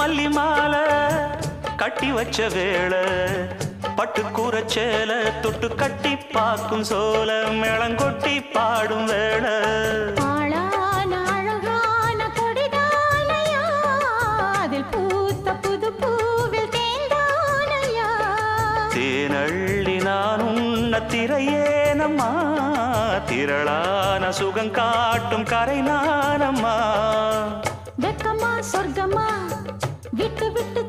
மல்லி மாலை கட்டி வச்ச வேளை பட்டு கூரச்சேல தொட்டு கட்டி பார்க்கும் சோல மேளங்கொட்டி பாடும் வேளை தேனள்ளி நான் உன்ன திரையேனம்மா திரளான சுகம் காட்டும் கரை நானம்மா வெக்கமா சொர்க்கமா விட்டு விட்டு